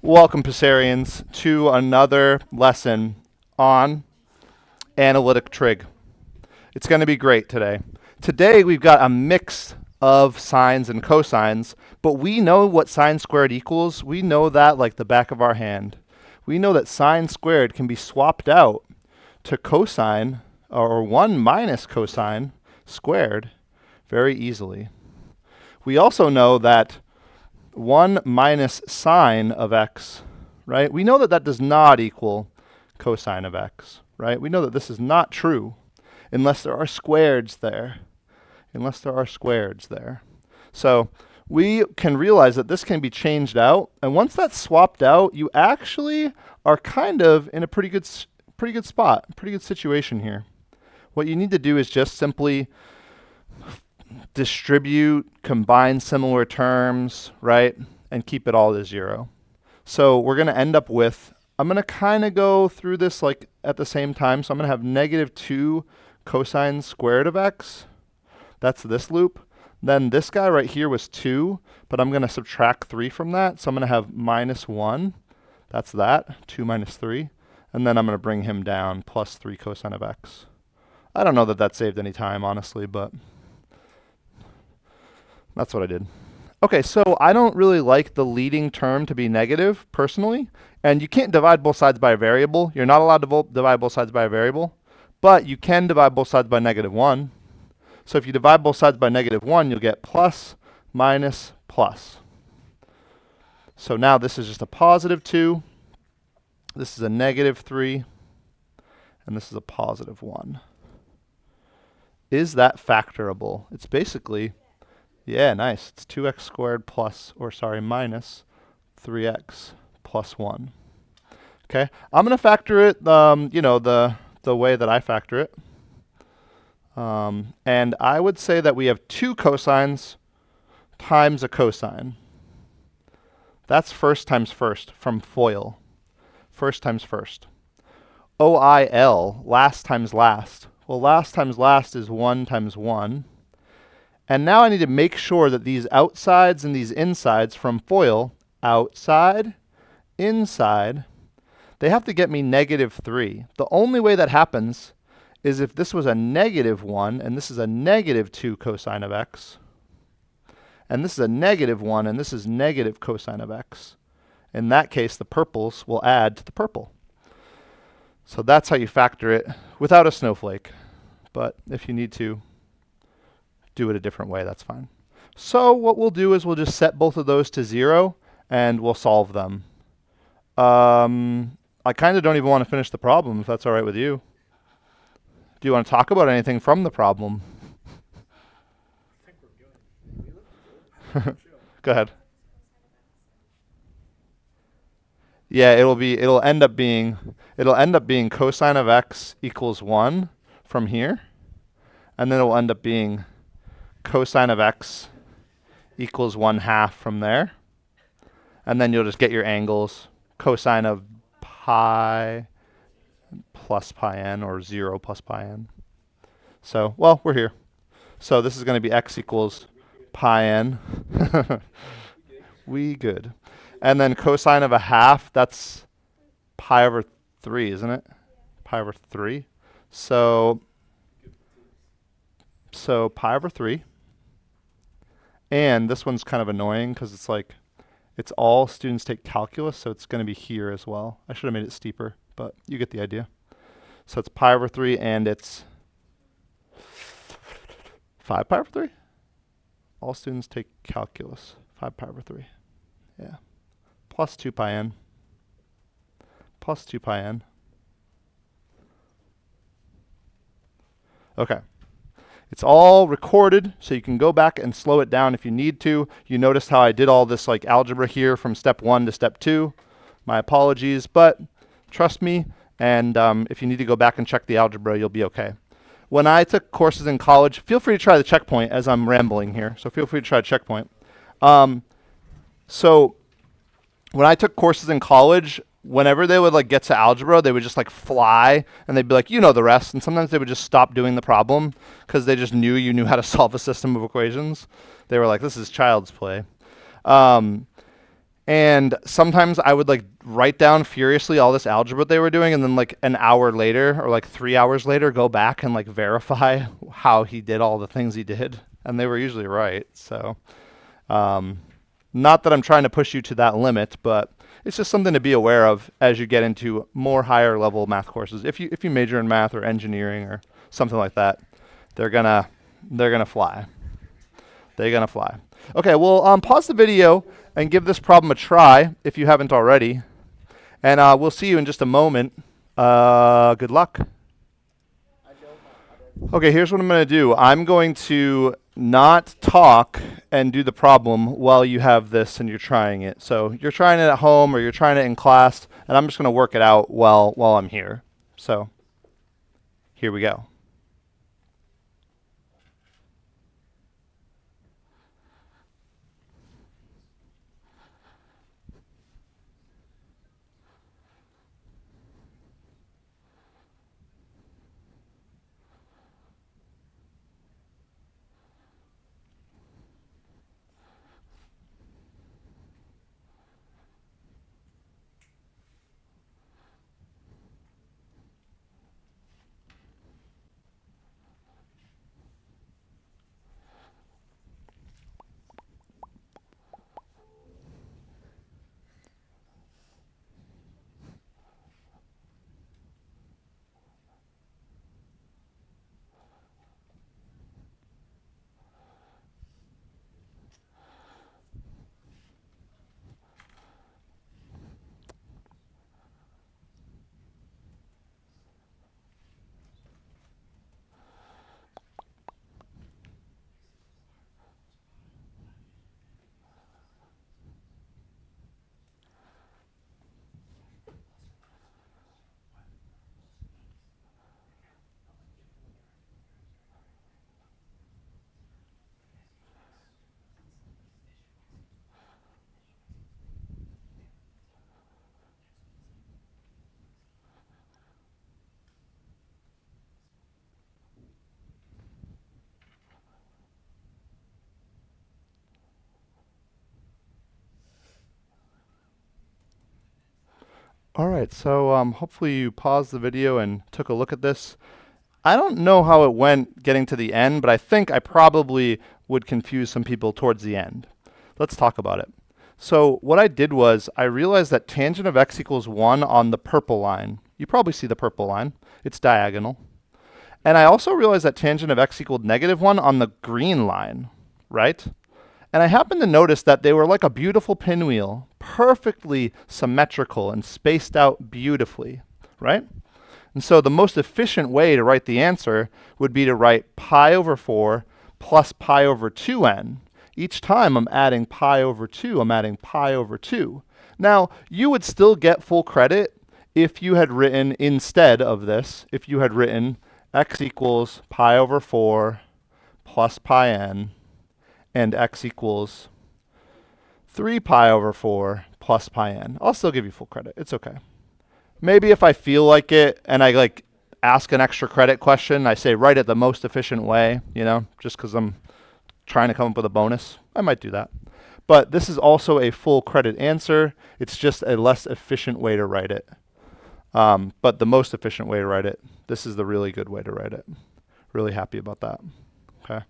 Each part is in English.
Welcome, Passerians, to another lesson on analytic trig. It's going to be great today. Today we've got a mix of sines and cosines, but we know what sine squared equals. We know that like the back of our hand. We know that sine squared can be swapped out to cosine, or 1 minus cosine squared, very easily. We also know that 1 minus sine of x, right? We know that that does not equal cosine of x, right? We know that this is not true unless there are squareds there. So we can realize that this can be changed out, and once that's swapped out, you actually are kind of in a pretty good spot, pretty good situation here. What you need to do is just simply distribute, combine similar terms, right? And keep it all to 0. So we're going to end up with, I'm going to kind of go through this like at the same time. So I'm going to have negative 2 cosine squared of x. That's this loop. Then this guy right here was 2, but I'm going to subtract 3 from that. So I'm going to have minus 1. That's that, 2 minus 3. And then I'm going to bring him down, plus 3 cosine of x. I don't know that that saved any time, honestly, but that's what I did. Okay, so I don't really like the leading term to be negative, personally. And you can't divide both sides by a variable. You're not allowed to divide both sides by a variable. But you can divide both sides by negative 1. So if you divide both sides by negative 1, you'll get plus, minus, plus. So now this is just a positive 2. This is a negative 3. And this is a positive 1. Is that factorable? It's basically... yeah, nice. It's 2x squared minus 3x plus 1. Okay, I'm going to factor it, the way that I factor it. And I would say that we have 2 cosines times a cosine. That's first times first from FOIL. First times first. OIL, last times last. Well, last times last is 1 times 1. And now I need to make sure that these outsides and these insides from FOIL, outside, inside, they have to get me negative 3. The only way that happens is if this was a negative 1, and this is a negative 2 cosine of x, and this is a negative 1, and this is negative cosine of x. In that case, the purples will add to the purple. So that's how you factor it without a snowflake. But if you need to do it a different way, that's fine. So what we'll do is we'll just set both of those to 0, and we'll solve them. I kind of don't even want to finish the problem, if that's all right with you. Do you want to talk about anything from the problem? I think we're good. Go ahead. Yeah, it'll end up being cosine of x equals 1 from here, and then it'll end up being cosine of x equals 1/2 from there. And then you'll just get your angles, cosine of pi plus pi n, or 0 plus pi n. So, well, we're here. So this is going to be x equals pi n. We good. And then cosine of 1/2, that's pi over 3, isn't it? Pi over 3. So pi over 3. And this one's kind of annoying because it's like, it's all students take calculus, so it's going to be here as well. I should have made it steeper, but you get the idea. So it's pi over 3, and it's 5 pi over 3? All students take calculus. 5 pi over 3. Yeah. Plus 2 pi n. Plus 2 pi n. Okay. It's all recorded, so you can go back and slow it down if you need to. You noticed how I did all this like algebra here from step 1 to step 2. My apologies, but trust me, and if you need to go back and check the algebra, you'll be okay. When I took courses in college, feel free to try the checkpoint as I'm rambling here, so feel free to try checkpoint. So when I took courses in college, whenever they would like get to algebra, they would just like fly, and they'd be like, you know the rest. And sometimes they would just stop doing the problem because they just knew you knew how to solve a system of equations. They were like, this is child's play. And sometimes I would like write down furiously all this algebra they were doing, and then like an hour later or like 3 hours later, go back and like verify how he did all the things he did, and they were usually right. So, not that I'm trying to push you to that limit, but it's just something to be aware of as you get into more higher level math courses. If you major in math or engineering or something like that, they're gonna fly. They're gonna fly. Okay, well, pause the video and give this problem a try if you haven't already. And we'll see you in just a moment. Good luck. Okay, here's what I'm going to do. I'm going to not talk and do the problem while you have this and you're trying it. So you're trying it at home or you're trying it in class, and I'm just going to work it out while I'm here. So here we go. All right, so hopefully you paused the video and took a look at this. I don't know how it went getting to the end, but I think I probably would confuse some people towards the end. Let's talk about it. So what I did was I realized that tangent of x equals 1 on the purple line. You probably see the purple line. It's diagonal. And I also realized that tangent of x equaled -1 on the green line, right? And I happened to notice that they were like a beautiful pinwheel, perfectly symmetrical and spaced out beautifully, right? And so the most efficient way to write the answer would be to write pi over 4 plus pi over 2n. Each time I'm adding pi over 2, I'm adding pi over 2. Now, you would still get full credit if you had written, instead of this, if you had written x equals pi over 4 plus pi n, and x equals 3 pi over 4 plus pi n. I'll still give you full credit. It's okay. Maybe if I feel like it and I like ask an extra credit question, I say write it the most efficient way, you know, just because I'm trying to come up with a bonus, I might do that. But this is also a full credit answer. It's just a less efficient way to write it. But the most efficient way to write it, this is the really good way to write it. Really happy about that. Okay.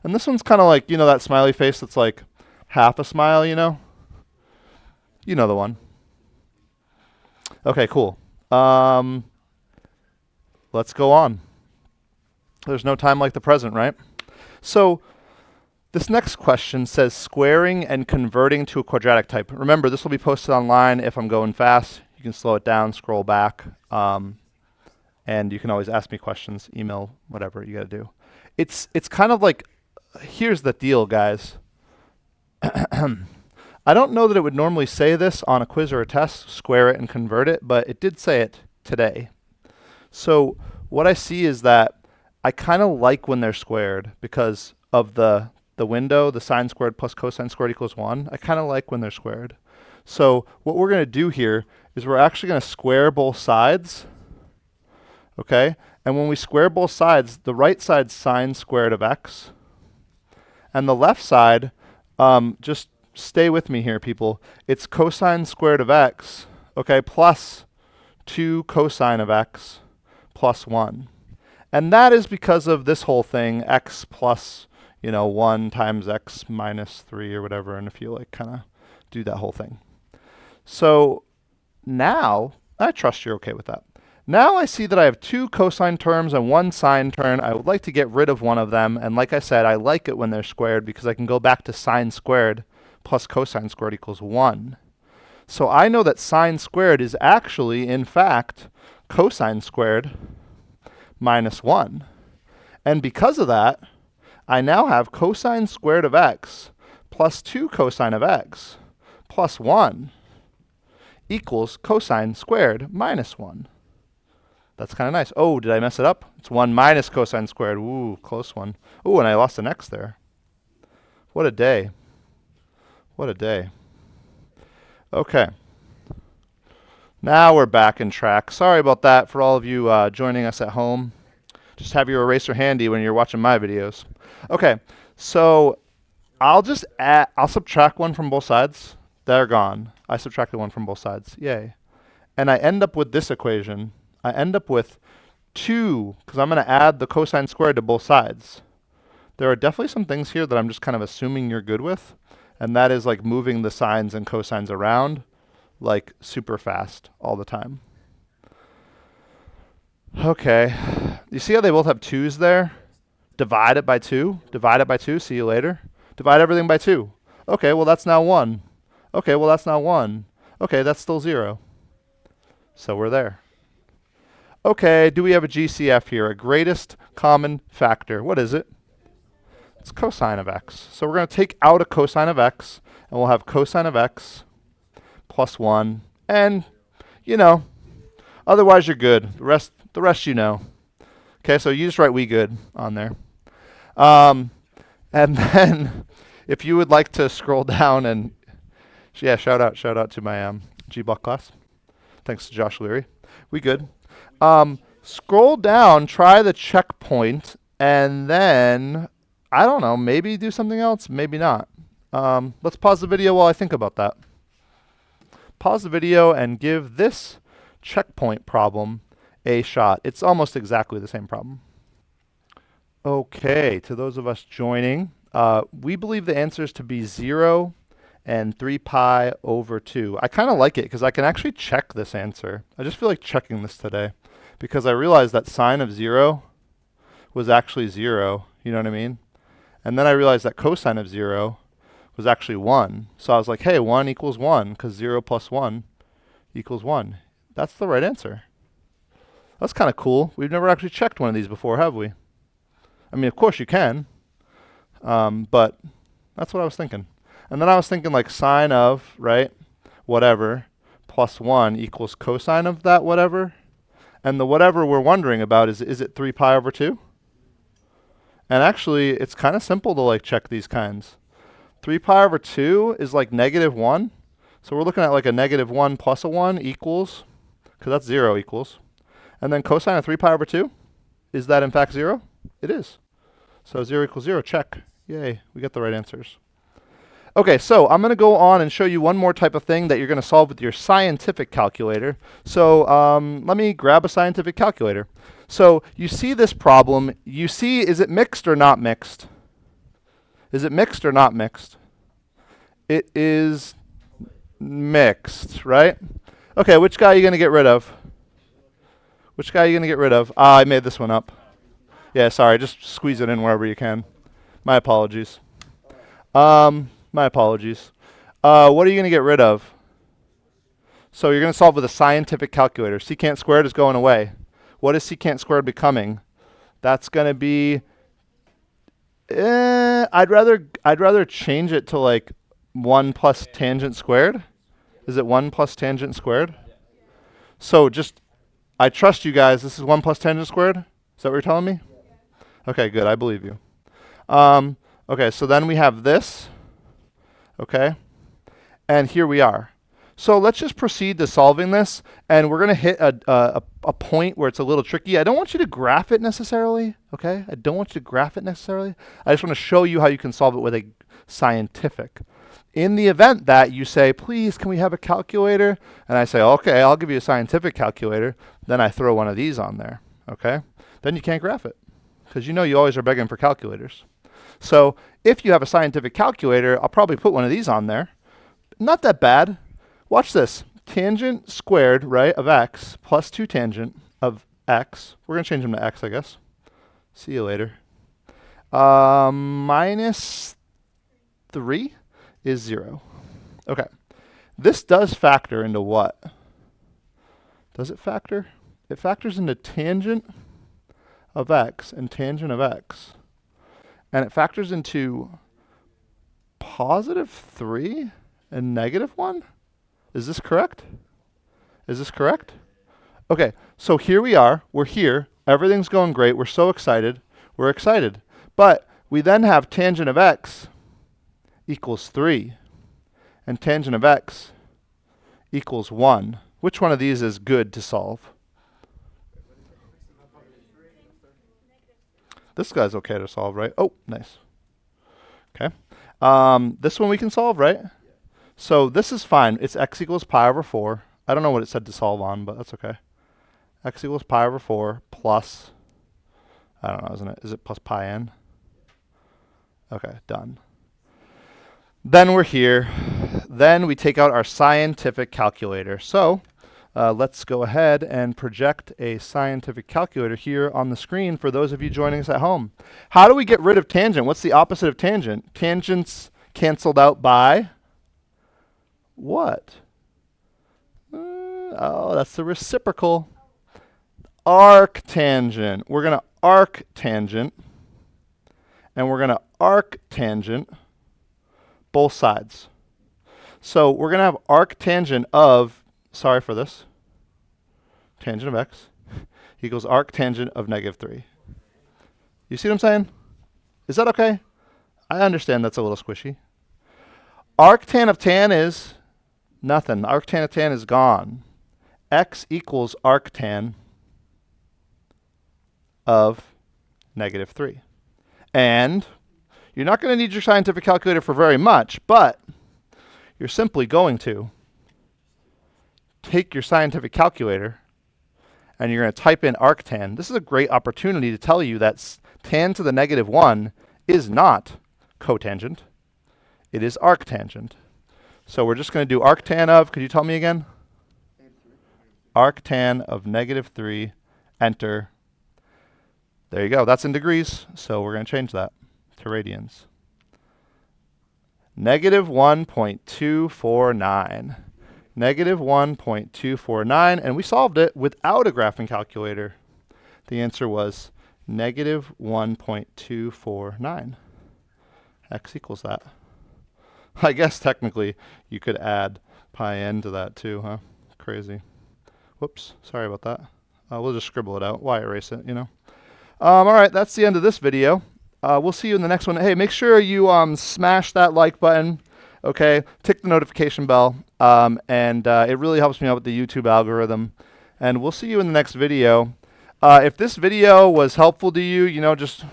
And this one's kind of like, you know, that smiley face that's like half a smile, you know? You know the one. Okay, cool. Let's go on. There's no time like the present, right? So this next question says squaring and converting to a quadratic type. Remember, this will be posted online if I'm going fast. You can slow it down, scroll back, and you can always ask me questions, email, whatever you got to do. It's kind of like, here's the deal, guys. I don't know that it would normally say this on a quiz or a test, square it and convert it, but it did say it today. So what I see is that I kind of like when they're squared because of the window, the sine squared plus cosine squared equals 1. I kind of like when they're squared. So what we're going to do here is we're actually going to square both sides, okay? And when we square both sides, the right side's sine squared of x, and the left side, just stay with me here, people. It's cosine squared of x, okay, plus 2 cosine of x plus 1. And that is because of this whole thing, x plus, 1 times x minus 3 or whatever, and if you like kind of do that whole thing. So now, I trust you're okay with that. Now I see that I have 2 cosine terms and 1 sine term. I would like to get rid of one of them, and like I said, I like it when they're squared because I can go back to sine squared plus cosine squared equals 1. So I know that sine squared is actually, in fact, cosine squared minus 1. And because of that, I now have cosine squared of x plus 2 cosine of x plus 1 equals cosine squared minus 1. That's kind of nice. Oh, did I mess it up? It's 1 minus cosine squared. Ooh, close one. Ooh, and I lost an x there. What a day. What a day. Okay. Now we're back in track. Sorry about that for all of you joining us at home. Just have your eraser handy when you're watching my videos. Okay, so I'll subtract 1 from both sides. They're gone. I subtracted 1 from both sides. Yay. And I end up with this equation. I end up with 2, because I'm going to add the cosine squared to both sides. There are definitely some things here that I'm just kind of assuming you're good with, and that is like moving the sines and cosines around like super fast all the time. Okay, you see how they both have 2's there? Divide it by 2, divide it by 2, see you later. Divide everything by 2. Okay, well that's now 1. Okay, well that's now 1. Okay, that's still 0. So we're there. Okay, do we have a GCF here? A greatest common factor. What is it? It's cosine of x. So we're going to take out a cosine of x, and we'll have cosine of x plus 1. And, otherwise you're good. The rest you know. Okay, so you just write we good on there. And then if you would like to scroll down and, shout out to my G-Block class. Thanks to Josh Leary. We good. Scroll down, try the checkpoint, and then, I don't know, maybe do something else, maybe not. Let's pause the video while I think about that. Pause the video and give this checkpoint problem a shot. It's almost exactly the same problem. Okay, to those of us joining, we believe the answers to be 0 and 3 pi over 2. I kind of like it because I can actually check this answer. I just feel like checking this today because I realized that sine of 0 was actually 0. You know what I mean? And then I realized that cosine of 0 was actually 1. So I was like, hey, 1 equals 1 because 0 plus 1 equals 1. That's the right answer. That's kind of cool. We've never actually checked one of these before, have we? I mean, of course you can. But that's what I was thinking. And then I was thinking like sine of, right, whatever, plus 1 equals cosine of that whatever. And the whatever we're wondering about is it 3 pi over 2? And actually, it's kind of simple to like check these kinds. 3 pi over 2 is like negative 1. So we're looking at like a negative 1 plus a 1 equals, because that's 0 equals. And then cosine of 3 pi over 2, is that in fact 0? It is. So 0 equals 0, check. Yay, we get the right answers. Okay, so I'm going to go on and show you one more type of thing that you're going to solve with your scientific calculator. So let me grab a scientific calculator. So you see this problem. You see, is it mixed or not mixed? Is it mixed or not mixed? It is mixed, right? Okay, which guy are you going to get rid of? Which guy are you going to get rid of? I made this one up. Yeah, sorry, just squeeze it in wherever you can. My apologies. My apologies. What are you going to get rid of? So you're going to solve with a scientific calculator. Secant squared is going away. What is secant squared becoming? That's going to be, I'd rather change it to like 1 plus tangent squared. Is it 1 plus tangent squared? So just, I trust you guys. This is 1 plus tangent squared? Is that what you're telling me? Okay, good. I believe you. Okay, so then we have this. Okay, and here we are. So let's just proceed to solving this, and we're going to hit a point where it's a little tricky. I don't want you to graph it necessarily, okay? I don't want you to graph it necessarily. I just want to show you how you can solve it with a scientific. In the event that you say, please, can we have a calculator? And I say, okay, I'll give you a scientific calculator. Then I throw one of these on there, okay? Then you can't graph it because you know you always are begging for calculators. So if you have a scientific calculator, I'll probably put one of these on there. Not that bad. Watch this. Tangent squared, right, of x plus 2 tangent of x. We're going to change them to x, I guess. See you later. Minus 3 is 0. Okay. This does factor into what? Does it factor? It factors into tangent of x and tangent of x. And it factors into positive 3 and negative 1? Is this correct? Is this correct? Okay, so here we are. We're here. Everything's going great. We're so excited. We're excited. But we then have tangent of x equals 3. And tangent of x equals 1. Which one of these is good to solve? This guy's okay to solve, right? Oh, nice. Okay. This one we can solve, right? So this is fine. It's x equals pi over 4. I don't know what it said to solve on, but that's okay. X equals pi over 4 plus, I don't know, isn't it? Is it plus pi n? Okay, done. Then we're here. Then we take out our scientific calculator. So let's go ahead and project a scientific calculator here on the screen for those of you joining us at home. How do we get rid of tangent? What's the opposite of tangent? Tangent's canceled out by what? Oh, that's the reciprocal. Arctangent. We're going to arctangent, and we're going to arctangent both sides. So we're going to have arctangent of, sorry for this, tangent of x equals arctangent of negative 3. You see what I'm saying? Is that okay? I understand that's a little squishy. Arctan of tan is nothing. Arctan of tan is gone. X equals arctan of negative 3. And you're not going to need your scientific calculator for very much, but you're simply going to take your scientific calculator and you're going to type in arctan. This is a great opportunity to tell you that tan to the negative 1 is not cotangent. It is arctangent. So we're just going to do arctan of, could you tell me again? Arctan of negative 3, enter. There you go. That's in degrees, so we're going to change that to radians. Negative 1.249. Negative 1.249, and we solved it without a graphing calculator. The answer was negative 1.249. X equals that. I guess technically you could add pi n to that too, huh? Crazy. Whoops, sorry about that. We'll just scribble it out. Why erase it, you know? All right, that's the end of this video. We'll see you in the next one. Hey, make sure you smash that like button, okay? Tick the notification bell, and it really helps me out with the YouTube algorithm. And we'll see you in the next video. If this video was helpful to you, you know, just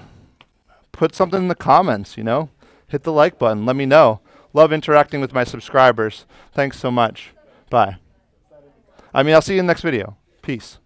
put something in the comments, you know? Hit the like button. Let me know. Love interacting with my subscribers. Thanks so much. Bye. I'll see you in the next video. Peace.